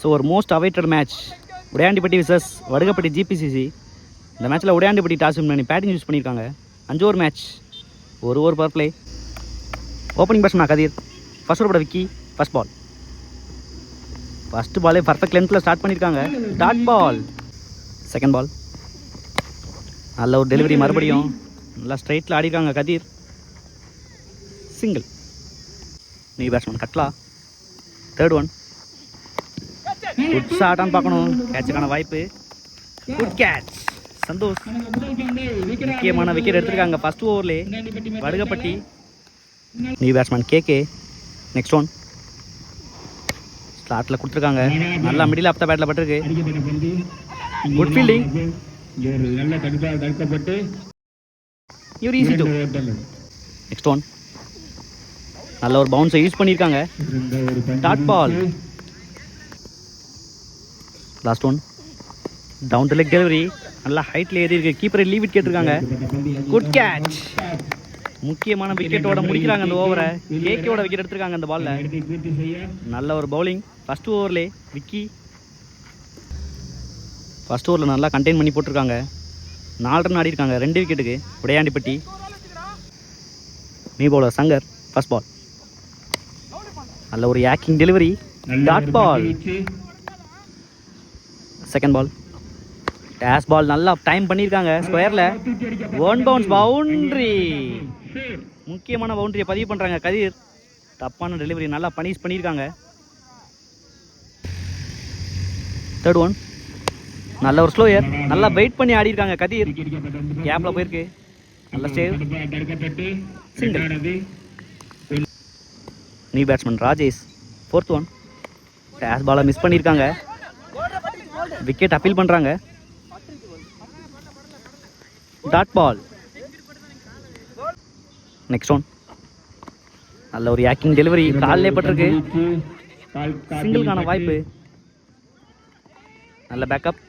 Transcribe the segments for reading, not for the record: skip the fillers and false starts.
So ஒரு most awaited match Udayandipatti versus Vadugapatti GPCC. இந்த மேட்ச்சில் உடையாண்டிப்பட்டி டாஸ் வின் பண்ணி பேட்டிங் யூஸ் பண்ணியிருக்காங்க. 5 ஓவர் மேட்ச், ஒரு over power play. Opening batsman Kathir, first over Vicky, first ball. First பாலே perfect லென்த்தில் ஸ்டார்ட் பண்ணியிருக்காங்க. Dot ball. செகண்ட் பால் நல்ல ஒரு டெலிவரி, மறுபடியும் நல்லா ஸ்ட்ரைட்டில் ஆடிருக்காங்க Kathir. Single. New batsman Katla, third one. Good ஷாட்டான்னு பார்க்கணும், கேட்சுக்கான வாய்ப்பு. Good catch, Santhosh. முக்கியமான விக்கெட் எடுத்திருக்காங்க first overlay Vadugapatti. New batsman KK, next one. ஸ்லாட்டில் கொடுத்துருக்காங்க, நல்லா மிடில் ஆஃப் த பேட்டில் பட்டிருக்கு. Good fielding. இவர் ஈஸி டூ. Next one. நல்ல ஒரு பவுன்ஸை யூஸ் பண்ணியிருக்காங்க. Dot ball. Last one. Down to leg delivery, நல்லா ஹைட்டில் ஏறி இருக்கு. கீப்பரை லீவ் விட் கேட்டிருக்காங்க. Good catch. முக்கியமான விக்கெட்டோட முடிக்கிறாங்க அந்த ஓவரை. கேகேவோட விக்கெட் எடுத்திருக்காங்க அந்த பாலில். நல்ல ஒரு bowling first overlay Vicky. First ஓவரில் நல்லா கண்டெயின் பண்ணி போட்டிருக்காங்க. 4 ரன் ஆடி இருக்காங்க 2 விக்கெட்டுக்கு Udayandipatti. New bowler Shankar, first ball. நல்ல ஒரு yorking delivery, dot ball. Second ball dash ball, நல்லா டைம் பண்ணியிருக்காங்க ஸ்கொயரில். 1 பவுன்ஸ் பவுண்ட்ரி. முக்கியமான பவுண்டரியை பதிவு பண்ணுறாங்க கதிர். தப்பான டெலிவரி, நல்லா பனிஷ் பண்ணியிருக்காங்க. Third one. நல்ல ஒரு ஸ்லோயர், நல்லா வெயிட் பண்ணி ஆடி இருக்காங்க கதிர். கேப்பில் போயிருக்கு, நல்ல save. Single. New batsman Rajesh, fourth one. டேஷ் பாலை மிஸ் பண்ணியிருக்காங்க. விக்கெட் அப்பீல் பண்ணுறாங்க. Dot ball. Next one. நல்ல ஒரு யாக்கிங் டெலிவரி, காலிலே பட்டிருக்கு. சிங்கிள்கான வாய்ப்பு. நல்ல பேக்கப்,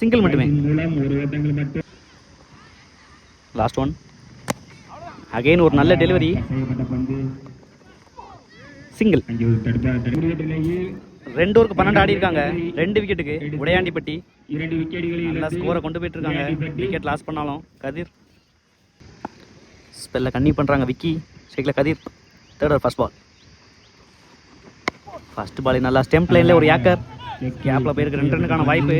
சிங்கிள் மட்டுமே. Last one. அகைன் ஒரு நல்ல டெலிவரி, சிங்கிள். 2 ஓவருக்கு 12 ஆடி இருக்காங்க 2 விக்கெட்டுக்கு உடையாண்டிப்பட்டி. நல்லா ஸ்கோரை கொண்டு போயிட்டு இருக்காங்க. விக்கெட் லாஸ் பண்ணாலும் கதிர் ஸ்பெல்ல கன்னி பண்ணுறாங்க விக்கி. ஷேக்கில் Kathir, third over first ball. First ball நல்லா ஸ்டெம்ப் லைனில் ஒரு யாக்கர். கேப்பில் போயிருக்கு, 2 ரன்னுக்கான வாய்ப்பு.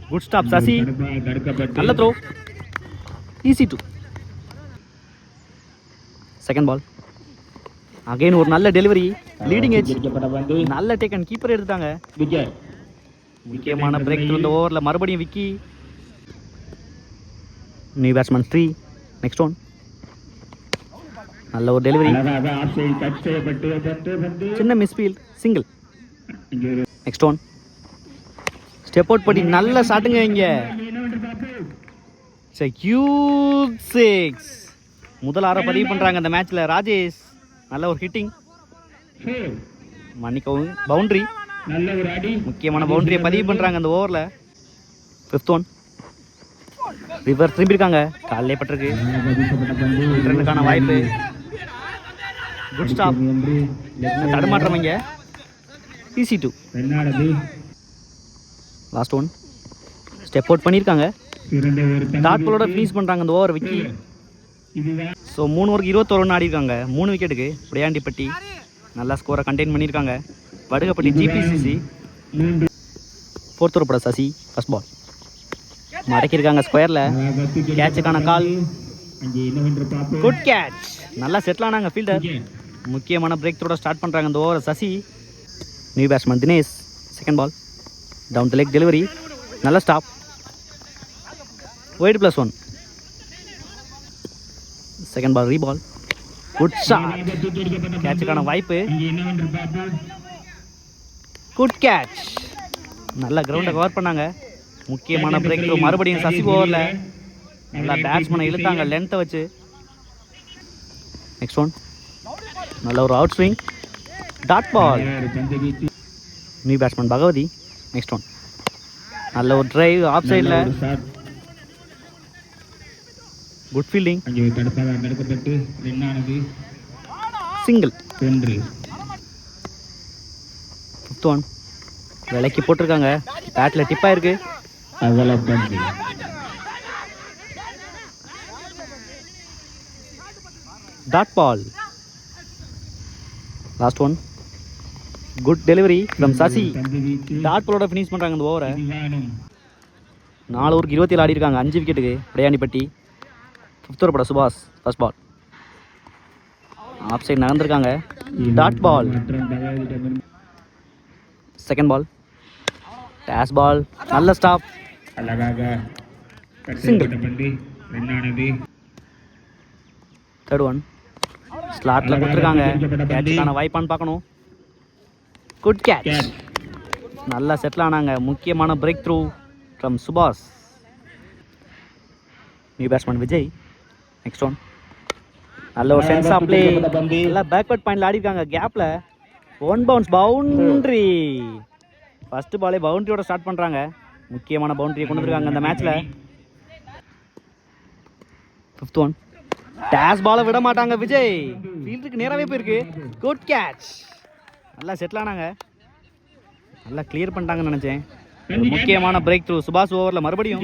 குட் ஸ்டாப் சசி, நல்ல throw, easy two. Second ball. Again ஒரு நல்ல டெலிவரி, லீடிங் எட்ஜ், நல்ல டேக்கன். கீப்பர் எடுத்தாங்க. முக்கியமான பிரேக் இந்த ஓவரில் மறுபடியும் விக்கி. New batsman 3, next one. நல்ல ஒரு டெலிவரி, சின்ன misfield, single. Next one. Step out பண்ணி நல்ல ஷாட்டுங்க இங்க. ஹியூஜ் 6. முதல் 6 பதிவு பண்றாங்க இந்த மேட்ச்ல ராஜேஷ். நல்ல ஒரு ஹிட்டிங், மன்னிக்கவும் பவுண்டரி. முக்கியமான பவுண்டரியை பதிவு பண்றாங்க அந்த ஓவர்ல. Fifth one. ரிவர் திரும்பியிருக்காங்க, காலிலே பட்டிருக்கு. ரன்னுக்கான வாய்ப்பு. குட் ஸ்டாப், தடுமாற்றம் இங்க. Easy two. Last one. Step out பண்ணியிருக்காங்க. டாட் பாலோட ஃபினிஷ் பண்ணுறாங்க அந்த ஓவர் விக்கி. ஸோ 3 ஓவருக்கு 21 ரன் ஆடிருக்காங்க 3 விக்கெட்டுக்கு உடையாண்டிப்பட்டி. நல்லா ஸ்கோரை கண்டெயின் பண்ணியிருக்காங்க வடுகப்பட்டி ஜிபிசிசி. ஃபோர்த் ஓவர் பட சசி, ஃபர்ஸ்ட் பால். மடக்கியிருக்காங்க ஸ்கொயரில். கேட்சுக்கான கால், குட் கேட்ச். நல்லா செட்டில் ஆனாங்க ஃபீல்டர். முக்கியமான பிரேக் த்ரோட ஸ்டார்ட் பண்ணுறாங்க அந்த ஓவரை Sasi. New batsman Dinesh, second ball. Down the leg delivery, நல்ல ஸ்டாப். வைட் +1. செகண்ட் பால் ரீபால், குட் ஷாட். கேட்சுக்கான வாய்ப்பு. Good catch. நல்லா கிரவுண்டை கவர் பண்ணாங்க. முக்கியமான பிரேக் த்ரோ மறுபடியும் சசி ஓவரில். நல்லா பேட்ஸ்மேனை இழுத்தாங்க லென்த்தை வச்சு. Next one. நல்ல ஒரு out swing, dot ball. New batsman Bhagavathi, next one. நல்ல ஒரு டிரைவ் ஆஃப் சைடில், good fielding, single. Fifth one. விலைக்கு போட்டிருக்காங்க. பேட்டில் டிப்பாக இருக்கு. Dot ball. Last one. Good delivery from Sasi. Dot பாலோட ஃபினிஷ் பண்ணுறாங்க இந்த ஓவரை. 4 ஓவருக்கு 27 ஆடி இருக்காங்க. 5 விக்கெட்டுக்கு உடையாண்டிப்பட்டி. 5th ஓவர் பட Subash first ball. Off side நடந்திருக்காங்க. Dot ball. Second ball. Dash ball. நல்ல ஸ்டாப். சிங்கிள். Third one. ஸ்லாட்டில் கொடுத்துருக்காங்க. கேட்சுக்கான வாய்ப்பான்னு பார்க்கணும். Good catch. நல்லா செட்டில் ஆனாங்க. முக்கியமான பிரேக் த்ரூ ஃப்ரம் சுபாஷ். New batsman Vijay. Next one. நல்ல ஒரு சென்ஸ் ஆஃப் பிளே. நல்லா பேக்வர்ட் பாயிண்டில் ஆடிருக்காங்க. கேப்பில் 1 பவுன்ஸ் பவுண்ட்ரி. ஃபஸ்ட்டு பாலே பவுண்ட்ரியோட ஸ்டார்ட் பண்ணுறாங்க. முக்கியமான பவுண்ட்ரியை கொண்டு வந்துருக்காங்க அந்த மேட்ச்சில். 5th one. டேஷ் பாலை விட மாட்டாங்க விஜய். ஃபீல்டுக்கு நேராகவே போயிருக்கு. Good catch. நல்லா செட்டில் ஆனாங்க. நல்லா கிளியர் பண்ணிட்டாங்கன்னு நினச்சேன். முக்கியமான பிரேக் த்ரூ சுபாஷ் ஓவரில் மறுபடியும்.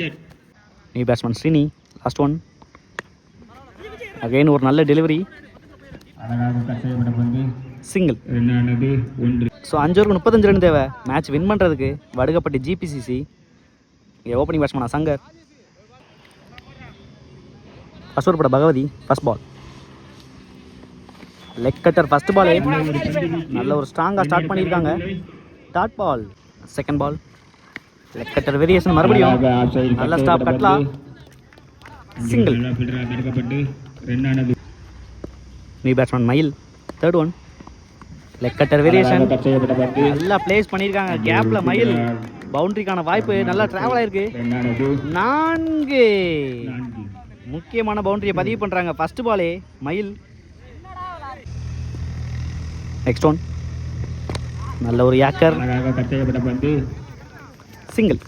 New batsman Srini. Last one. Again ஒரு நல்ல டெலிவரி. சிங்கிள். ஸோ 5 ஓவருக்கு 35 ரன் தேவை மேட்ச் வின் பண்ணுறதுக்கு. வடுகப்பட்டி ஜிபிசிசி. இங்கே ஓப்பனிங் பேட்ஸ்மேனா சங்கர். ஃபர்ஸ்ட் ஓவர் பட Bhagavathi. First ball. Leg cutter first பாலே. நல்ல ஒரு ஸ்ட்ராங்காக ஸ்டார்ட் பண்ணியிருக்காங்க. Dot ball. Second ball. Leg cutter variation மறுபடியும். நல்ல stop. Katla. Single. New batsman Mayil. Third one. Leg cutter variation. நல்லா பிளேஸ் பண்ணியிருக்காங்க. கேப்பில் மயில். பவுண்டரிக்கான வாய்ப்பு. நல்லா ட்ராவல் ஆயிருக்கு. 4. முக்கியமான பவுண்டரியை பதிவு பண்ணுறாங்க. ஃபர்ஸ்ட் பாலே மயில். Next one. நல்ல ஒரு yorker. Single.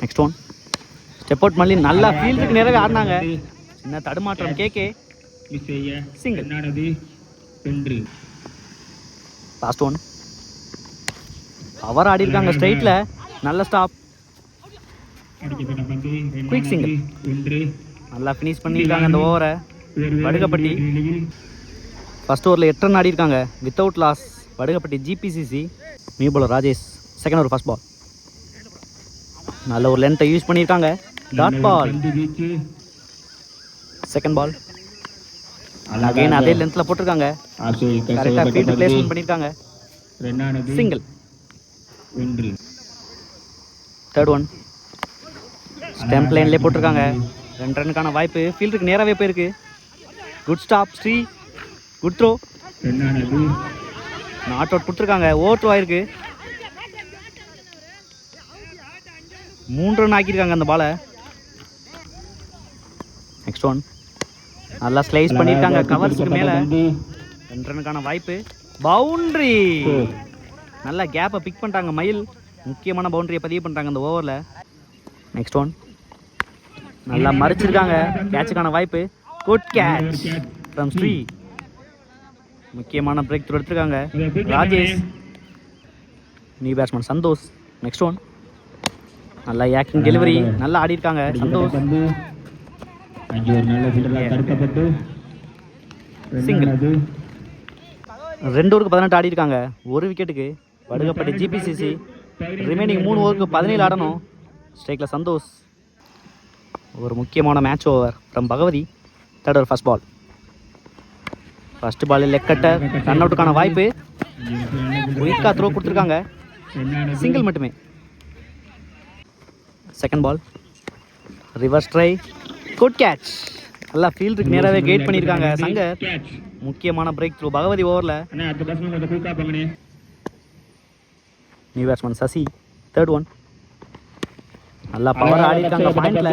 Next one. Step out பண்ணி நல்லா ஃபீல்டுக்கு நேரவே ஆடினாங்க. சின்ன தடுமாற்றம். கேகே. சிங்கிள். Last one. அவர் ஆடி இருக்காங்க ஸ்ட்ரைட்டில். நல்ல ஸ்டாப். Quick single. நல்லா ஃபினிஷ் பண்ணியிருக்காங்க அந்த ஓவரை. வடுகப்பட்டி ஃபர்ஸ்ட் ஓவரில் 8 ரன் ஆடி இருக்காங்க. Without loss. Vadugapatti GPCC. New bowler Rajesh. Second over first ball. நல்ல ஒரு லென்த்தை யூஸ் பண்ணியிருக்காங்க. Dot ball. Second ball. Again அதே லென்த்தில் போட்டிருக்காங்க. கரெக்டாக ஃபீல்டு பிளேஸ்மெண்ட் பண்ணியிருக்காங்க. சிங்கிள். Third one. ஸ்டெம்ப் லைன்லேயே போட்டிருக்காங்க. 2 ரனுக்கான வாய்ப்பு. ஃபீல்டுக்கு நேராகவே போயிருக்கு. Good stop Sri. Good throw. Not out கொடுத்துருக்காங்க. ஓவர் த்ரோ ஆயிருக்கு. 3 ரன் ஆக்கியிருக்காங்க அந்த பாலை. Next one. நல்லா ஸ்லைஸ் பண்ணியிருக்காங்க கவர்ஸுக்கு மேலே. 2 ரனுக்கான வாய்ப்பு. பவுண்ட்ரி. நல்லா கேப்பை பிக் பண்ணிட்டாங்க மயில். முக்கியமான பவுண்டரியை பதிவு பண்ணுறாங்க அந்த ஓவரில். Next one. நல்லா மறைச்சிருக்காங்க. கேட்சுக்கான வாய்ப்பு. Good catch from Sri. முக்கியமான பிரேக் த்ரூ எடுத்திருக்காங்க Rajesh. New batsman Santhosh. Next one. நல்லா யாக்கிங் டெலிவரி. நல்லா ஆடி இருக்காங்க சந்தோஷ். சிங்கிள். 2 ஓவருக்கு 18 ஆடி இருக்காங்க. 1 விக்கெட்டுக்கு. வடுகப்பட்டி ஜிபிசிசி. ரிமைனிங் 3 ஓவருக்கு 17 ஆடணும். ஸ்ட்ரைக்கில் சந்தோஷ். ஒரு முக்கியமான match over from Bhagavathi. Third over first ball. First பாலில் லெக் கட்டர். ரன் அவுட்டுக்கான வாய்ப்பு. குயிக்காக த்ரோ கொடுத்துருக்காங்க. சிங்கிள் மட்டுமே. Second ball. Reverse try. Good catch. நல்லா ஃபீல்டுக்கு நேராகவே கைட் பண்ணியிருக்காங்க சங்கர். முக்கியமான பிரேக் த்ரூ பகவதி ஓவரில். New batsman Sasi. Third one. நல்லா பவர் ஆடி இருக்காங்க பாயிண்ட்ல.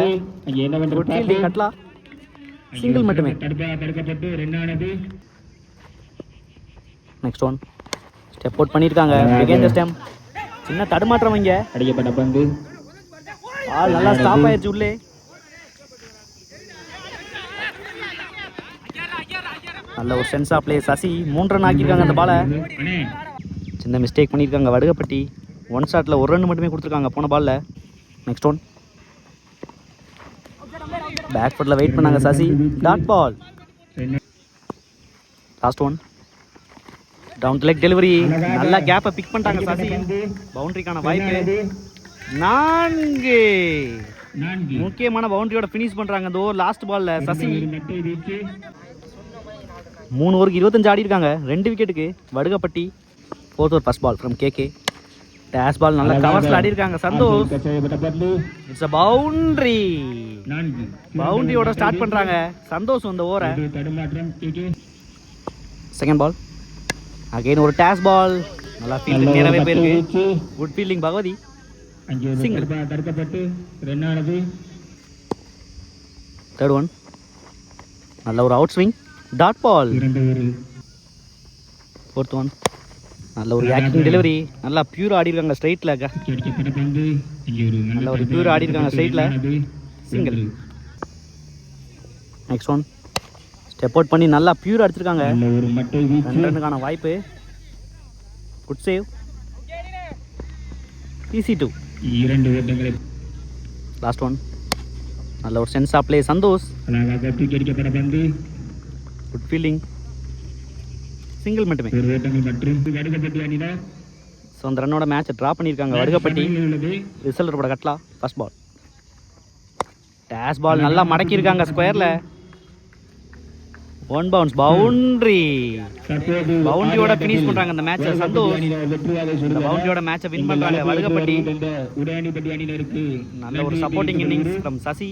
Good fielding Katla. சிங்கிள் மட்டுமே. Next one. ஸ்டெப் அவுட் பண்ணியிருக்காங்க. பிகைன் தி ஸ்டெம்ப். சின்ன தடுமாற்றம் இங்கே. அடிக்கப்பட்ட பந்து. பால் நல்லா ஸ்டாப் ஆயிடுச்சு உள்ளே. நல்ல ஒரு sense of play. Sasi 3 run ஆக்கியிருக்காங்க அந்த பாலை. சின்ன மிஸ்டேக் பண்ணியிருக்காங்க வடுகப்பட்டி. ஒன் ஷாட்டில் ஒரு ரன் மட்டுமே கொடுத்துருக்காங்க போன பாலில். நெக்ஸ்ட் ஒன் பேக் ஃபுட்டில் வெயிட் பண்ணாங்க Sasi. Dot ball. Last one down leg delivery. நல்லா கேப்பை பிக் பண்ணிட்டாங்க சசி. பவுண்டரிக்கான வாய்ப்பு. 4 முக்கியமான பவுண்டரியோட ஃபினிஷ் பண்ணுறாங்க இந்த ஓவர் லாஸ்ட் பாலில் சசி. 3 ஓவருக்கு 25 ஆடி இருக்காங்க. 2 விக்கெட்டுக்கு Vadugapatti. 4th over first ball from KK. Dash ball நல்ல கவர்ஸில் ஆடி இருக்காங்க சந்தோஷ். It's a boundary. பவுண்டரியோட ஸ்டார்ட் பண்ணுறாங்க சந்தோஷ் இந்த ஓவரை. செகண்ட் பால் அகைன் ஒரு டேஷ் பால். நல்லா ஃபீல்டிங் நேரவே போயிருக்கு. Good fielding Bhagavathi. Single. Third one நல்ல ஒரு out swing. Dot ball. Fourth one நல்ல ஒரு ஆக்டிங் டெலிவரி. நல்லா பியூர் ஆடி இருக்காங்க ஸ்ட்ரைட்ல. நல்ல ஒரு பியூர் ஆடி இருக்காங்க ஸ்ட்ரைட்ல. Single. Next one step out பண்ணி நல்லா பியூர் அடிச்சிருக்காங்க. 2 ரன்னுக்கான வாய்ப்பு. Good save. Easy 2. Last one நல்ல ஒரு sense of play Santhosh. Good fielding. Single மட்டுமே. ஸோ அந்த ரன்னோட மேட்சை ட்ரா பண்ணியிருக்காங்க வடுகப்பட்டி. ரிசல்ட் கூட கட்டலாம். ஃபர்ஸ்ட் பால் டேஷ் பால் நல்லா மடக்கியிருக்காங்க ஸ்கொயரில். 1 பவுன்ஸ் பவுண்டரி. பவுண்டரியோட ஃபினிஷ் பண்ணுறாங்க இந்த மேட்சை சந்தோஷ். இந்த பவுண்டரியோட மேட்சை வின் பண்ணுறாங்க வடுகப்பட்டி. நல்ல ஒரு சப்போர்ட்டிங் இன்னிங்ஸ் ஃப்ரம் சசி.